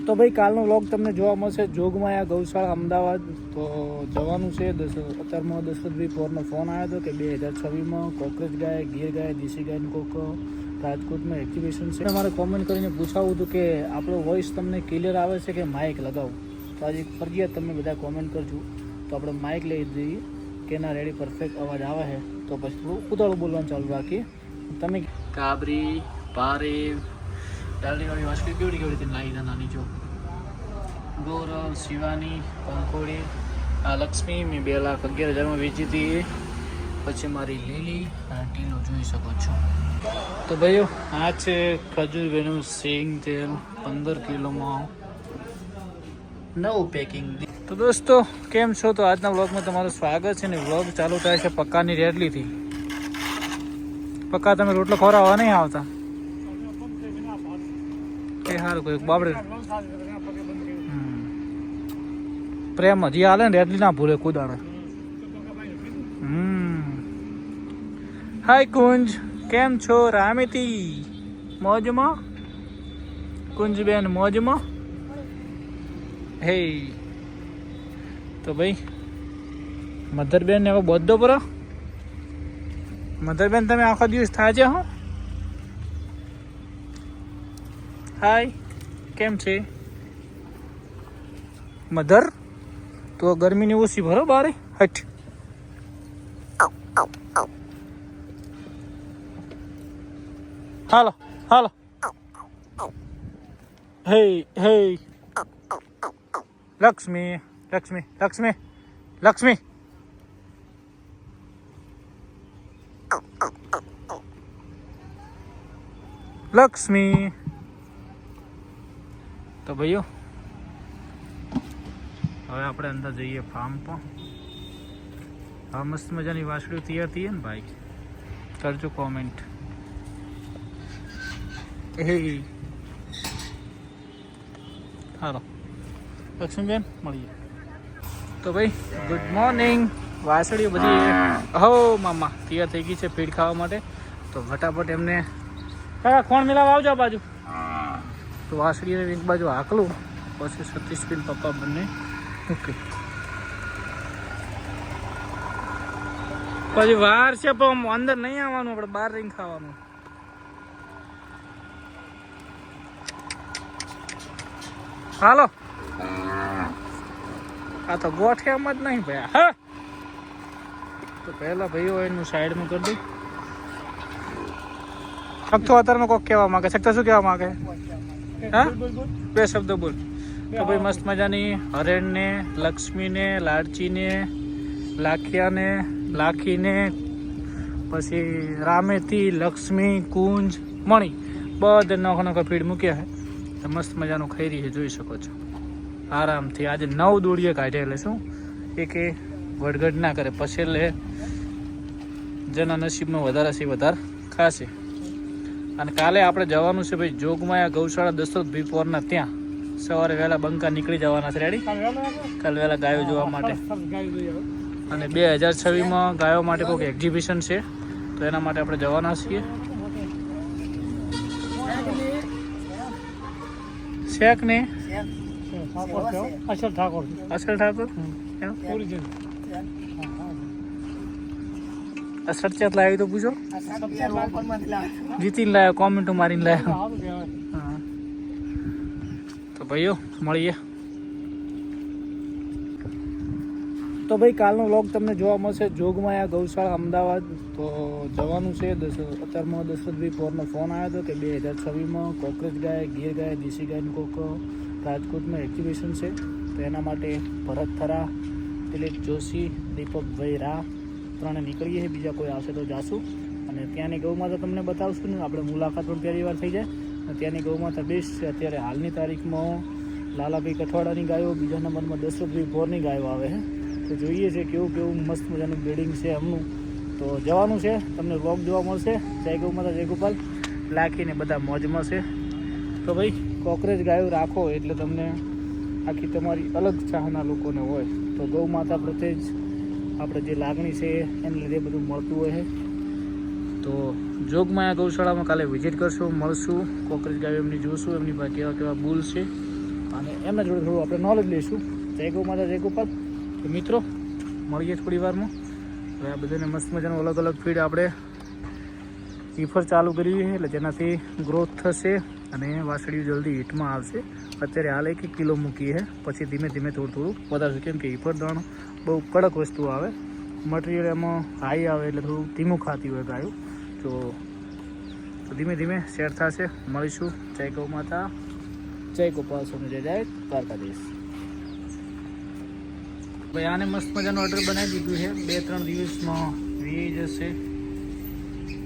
તો ભાઈ કાલનો વ્લોગ તમને જોવા મળશે જોગમાયા ગૌશાળા અમદાવાદ. તો જવાનું છે અત્યારમાં દશરથભાઈ પોરનો ફોન આવ્યો હતો કે 2026માં કોકરેજ ગાય, ગીર ગાય, દેશી ગાયનું કોક રાજકોટમાં એક્ઝિબિશન છે. મારે કોમેન્ટ કરીને પૂછાવું હતું કે આપણો વોઇસ તમને ક્લિયર આવે છે કે માઇક લગાવું. તો આજે ફરજિયાત તમે બધા કોમેન્ટ કરજો. તો આપણે માઇક લઈ દઈએ કે ના રેડી પરફેક્ટ અવાજ આવે છે તો પછી થોડું ઉતાળું બોલવાનું ચાલુ રાખીએ. તમે કાબરી પારે ડાલડીવાળી વાસળી કેવડી કેવડી લાવી હતા નાની જો ગૌરવ શિવાની પંખોડી આ લક્ષ્મી મેં 2,11,000 વેચી હતી. પછી મારી લીલી અને ટીલો જોઈ શકો છો. તો ભાઈઓ આ છે ખજૂરભાઈનું સિંગ તેલ 15 કિલોમાં નવું પેકિંગ. તો દોસ્તો કેમ છો? તો આજના વ્લોગમાં તમારું સ્વાગત છે ને વ્લોગ ચાલુ થાય છે પક્કાની રેડલીથી. પક્કા તમે રોટલો ખવડાવવા નહીં આવતા કે સારું કોઈ બાબડે પ્રેમ હજી હાલે ને રેડલી ના ભૂલે કુદાડે. હાય કુંજ કેમ છો? રામેતી મોજમાં? કુંજબેન મોજમાં? હે તો ભાઈ મધરબેન ને હવે બધો પર મધરબેન તમે આખો દિવસ થાજે હો. હાય કેમ છે મધર? તો ગરમીની ઓછી ભરો બારે હટ. હાલો હાલો હે હે લક્ષ્મી લક્ષ્મી લક્ષ્મી લક્ષ્મી લક્ષ્મી. તો ભાઈઓ હવે આપણે અંદર જઈએ ફાર્મ પર. હવે મસ્ત મજાની વાસળીઓ તૈયાર થઈએ ને ભાઈ, કરજો કોમેન્ટ. એ હાલો લક્ષ્મીબેન મળીએ. તો ભાઈ ગુડ મોર્નિંગ. વાસળીઓ બધી હો મામા તૈયાર થઈ ગઈ છે ફીડ ખાવા માટે. તો ફટાફટ એમને કોણ મિલાવા આવજો આ બાજુ. તો વાસળીને એક બાજુ હાકલું પછી સતીશબેન પપ્પા બંને ઓકે. પછી વાર છે પણ અંદર નહીં આવવાનું, આપણે બહાર રહીને ખાવાનું. હાલો આ તો ગોઠિયામાં જ નહીં ભાઈ. હા તો પહેલા ભાઈઓ એનું સાઈડમાં કરી દઉં. સખતો અત્યારમાં કોક કહેવા માંગે. સખતો શું કહેવા માંગે? હા 2 શબ્દો બોલ. તો ભાઈ મસ્ત મજાની હરેણને, લક્ષ્મીને, લાડચીને, લાખિયાને, લાખીને, પછી રામેતી, લક્ષ્મી, કુંજ, મણી બધે નોખો નોખો ફીડ મૂક્યા છે. તો મસ્ત મજાનું ખાઈ રહી છે જોઈ શકો છો આરામથી. આજે 9 દોડીએ કાઢ્યા શું કે વડગડ ના કરે પછી લે જેના નસીબમાં વધારે છે વધારે ખાશે. અને કાલે આપણે જવાનું છે ભાઈ જોગમાયા ગૌશાળા દશરથભાઈ પોરના ત્યાં. સવારે વહેલા બંકા નીકળી જવાના છે. રેડી કાલે વહેલા ગાયો જોવા માટે. અને 2026માં ગાયો માટે કોઈક એક્ઝિબિશન છે તો એના માટે આપણે જવાના છીએ. શેખ ને અસલ ઠાકોર સચ્ચાત લાવી તો પૂછો. જીતીને લાવ્યો, કોમેન્ટો મારીને લાવ્યો. હા તો ભાઈઓ મળીએ. તો ભાઈ કાલનો વ્લોગ તમને જોવા મળશે જોગમાયા ગૌશાળા અમદાવાદ. તો જવાનું છે અત્યારમાં દશરથભાઈ પોરનો ફોન આવ્યો હતો કે 2026માં કોકરેજ ગાય, ગીર ગાય, દેશી ગાયનું કોક રાજકોટમાં એક્ઝિબિશન છે. તો એના માટે ભરત થરા, દિલીપ જોશી, દીપકભાઈ રા ત્રણે નીકળીએ છીએ. બીજા કોઈ આવશે તો જાશું. અને ત્યાંની ગૌમાતા તમને બતાવશું ને. આપણે મુલાકાત પણ પહેલી વાર થઈ જાય. અને ત્યાંની ગૌમાતા બેસ્ટ છે. અત્યારે હાલની તારીખમાં લાલાભાઈ કઠવાડાની ગાયો, બીજા નંબરમાં દશરથભાઈ પોરની ગાયો આવે છે. તો જોઈએ છે કેવું કેવું મસ્ત મજાનું બિલ્ડિંગ છે એમનું. તો જવાનું છે, તમને વ્લોગ જોવા મળશે. જય ગૌ માતા, જય ગોપાલ. લાખીને બધા મોજમાં છે. તો ભાઈ કોકરેજ ગાયો રાખો એટલે તમને આખી તમારી અલગ ચાહના લોકોને હોય. તો ગૌ માતા પ્રત્યે જ આપણે જે લાગણી છે એને લીધે બધું મળતું હોય છે. તો જોગમાયા ગૌશાળામાં કાલે વિઝિટ કરશું, મળશું, કોકરેજ ગાયો એમની જોશું, એમની પાસે કેવા કેવા બુલ છે અને એમના જોડે થોડું આપણે નોલેજ લઈશું. જય ગૌ માતા, જય ગોપાલ. તો મિત્રો મળીએ થોડી વારમાં. હવે આ બધાને મસ્ત મજાનું અલગ અલગ ફીડ આપણે ઈફર ચાલુ કરવી છે, એટલે જેનાથી ગ્રોથ થશે અને વાસળીઓ જલ્દી હિટમાં આવશે. અત્યારે હાલ 1 કિલો મૂકીએ છે, પછી ધીમે ધીમે થોડું વધારશું, કેમ કે ઈફર દાણ બહુ કડક વસ્તુ આવે, મટીરિયલ એમાં હાઈ આવે એટલે થોડું ધીમું ખાતી હોય ગાયું. તો ધીમે ધીમે શેર થશે. મળીશું. જય ગૌ માતા, જય ગોપાલ, સોનું જય જય દ્વારકાધીશ. ભાઈ આને મસ્ત મજાનું ઓર્ડર બનાવી દીધું છે, 2-3 દિવસમાં વી જશે,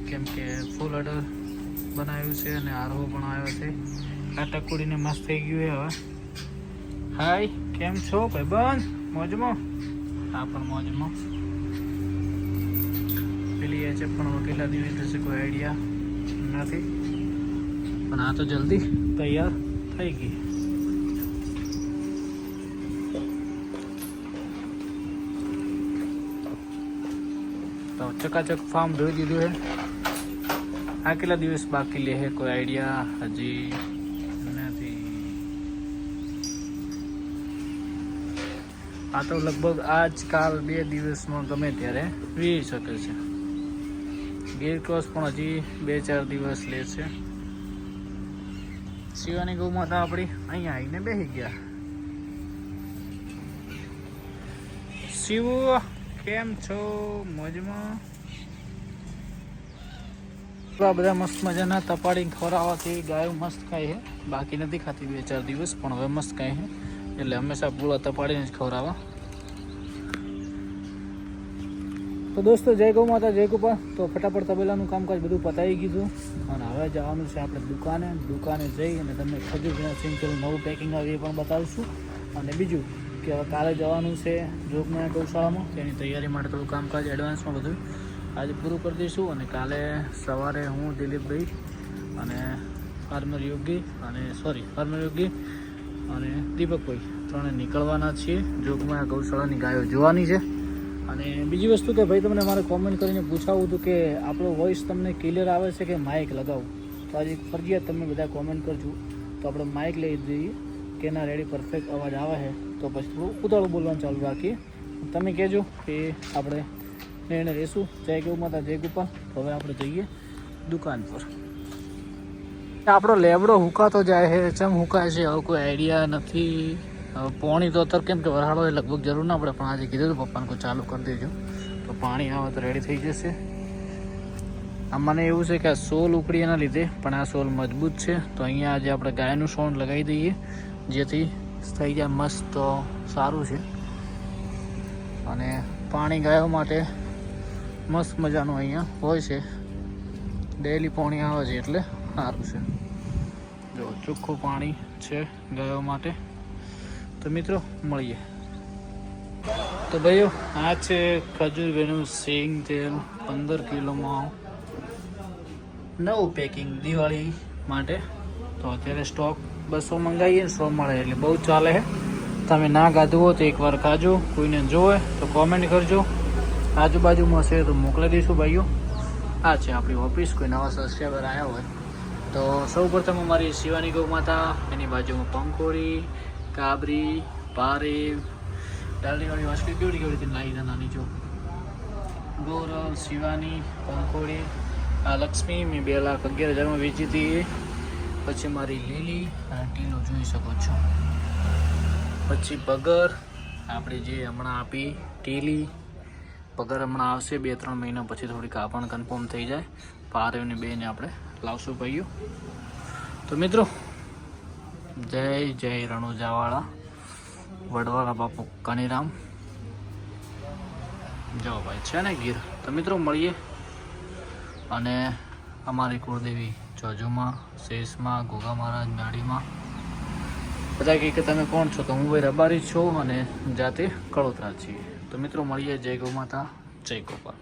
કેમ કે ફૂલ ઓર્ડર બનાવ્યું છે અને આરવો પણ આવ્યો છે. આ ટકોડીને મસ્ત થઈ ગયું છે હવે. હાય, કેમ છો ભાઈબંધ? મોજમાં? હા, પણ મોજમાં. પેલી એ છે પણ કેટલા દિવસ થશે કોઈ આઈડિયા નથી, પણ આ તો જલ્દી તૈયાર થઈ ગઈ. તો ચકાચક ફાર્મ ધોઈ દીધું છે. આ કેટલા દિવસ બાકી લે છે કોઈ આઈડિયા હજી નથી. આ તો લગભગ આજકાલ 2 દિવસમાં ગમે ત્યારે વી શકે છે. ગીર ક્રોસ પણ હજી 2-4 દિવસ લે છે. શિવાની ગૌ માતા આપણી અહીંયા આવીને બેસી ગયા. શિવ, કેમ છો? મોજમાં? આ બધા મસ્ત મજાના તપાડીને ખવડાવવાથી ગાયો મસ્ત ખાય છે. બાકી નથી ખાતી 2-4 દિવસ, પણ હવે મસ્ત ખાય છે, એટલે હંમેશા પૂરા તપાડીને જ ખવડાવવા. તો દોસ્તો, જય ગૌ માતા, જય ગોપાલ. તો ફટાફટ તબેલાનું કામકાજ બધું પતાવી કીધું અને હવે જવાનું છે આપણે દુકાને જઈ અને તમને ખજૂર ઝીણા સિંગનું નવું પેકિંગ આવે એ પણ બતાવીશું. અને બીજું કે હવે કાલે જવાનું છે જોગમાયા ગૌશાળામાં, તેની તૈયારી માટે થોડું કામકાજ એડવાન્સમાં બધું આજે પૂરું કરી દઈશું. અને કાલે સવારે હું, દિલીપભાઈ અને ફાર્મર યોગી અને દીપકભાઈ ત્રણે નીકળવાના છીએ. જોગમાયા ગૌશાળાની ગાયો જોવાની છે. અને બીજી વસ્તુ કે ભાઈ તમને મારે કોમેન્ટ કરીને પૂછાવું હતું કે આપણો વોઇસ તમને ક્લિયર આવે છે કે માઇક લગાવું? તો આજે ફરજિયાત તમે બધા કોમેન્ટ કરજો. તો આપણે માઇક લઈ દઈએ કે ના રેડી પરફેક્ટ અવાજ આવે છે, તો પછી થોડું ઉતાળું બોલવાનું ચાલુ રાખીએ. તમે કહેજો કે આપણે નિર્ણય લેશું. જય ગૌ માતા, જય ગોપાલ. હવે આપણે જઈએ દુકાન પર. આપણો લેબડો હુકાતો જાય છે. ચમ હુકાય છે હવે કોઈ આઈડિયા નથી. હવે પાણી તો અત્યારે કેમ કે વરસાદો એ લગભગ જરૂર ના પડે, પણ આજે કીધું હતું પપ્પાને કોઈ ચાલુ કરી દેજો, તો પાણી આવે તો રેડી થઈ જશે. આ મને એવું છે કે આ સોલ ઉકળી એના લીધે, પણ આ સોલ મજબૂત છે. તો અહીંયા આજે આપણે ગાયનું સોંડ લગાવી દઈએ, જેથી થઈ જાય મસ્ત. તો સારું છે. અને પાણી ગાયો માટે મસ્ત મજાનું અહીંયા હોય છે, ડેલી પાણી આવે છે એટલે સારું છે. જો ચોખ્ખું પાણી છે ગાયો માટે. તો મિત્રો મળીએ. તો ભાઈઓ, આ છે ખજૂરનું સિંગ તેલ 15 કિલોમાં નવું પેકિંગ દિવાળી માટે. તો અત્યારે સ્ટોક 200 મંગાવીએ, 100 મળે એટલે બહુ ચાલે છે. તમે ના ખાધું હો તો એકવાર ખાજો. કોઈને જોવે તો કોમેન્ટ કરજો. આજુબાજુમાં હશે તો મોકલી દઈશું ભાઈઓ. આ છે આપણી ઓફિસ. કોઈ નવા સબસ્ક્રાઈબર આવ્યા હોય તો સૌ પ્રથમ અમારી શિવાની ગૌ માતા, એની બાજુમાં પંખોરી, કાબરી, પારેવ, ડાલડીવાળી વાસળી કેવડી કેવડી લાવી દે નાની. જો ગૌરવ, શિવાની, પંખોળી, આ લક્ષ્મી મેં 2,11,000 વેચી હતી. પછી મારી લીલી અને ટીલો જોઈ શકો છો. પછી પગર આપણે જે હમણાં આપી ટીલી, પગર હમણાં આવશે 2-3 મહિના પછી, થોડીક આપણ કન્ફર્મ થઈ જાય. પારેવને 2ને આપણે લાવશું ભાઈઓ. તો મિત્રો, જય જય રણુજાવાળા, વડવાળા બાપુ કનીરામ. જો ભાઈ છે ને ગીર. તો મિત્રો મળીએ. અને અમારી કુળદેવી જોજુમાં, શેષમાં, ગોગા મહારાજ નાડીમાં. બધા કહે કે તમે કોણ છો? તો હું ભાઈ રબારી છું અને જાતે કળોતરા છીએ. તો મિત્રો મળીએ. જય ગૌ માતા, જય ગોપાલ.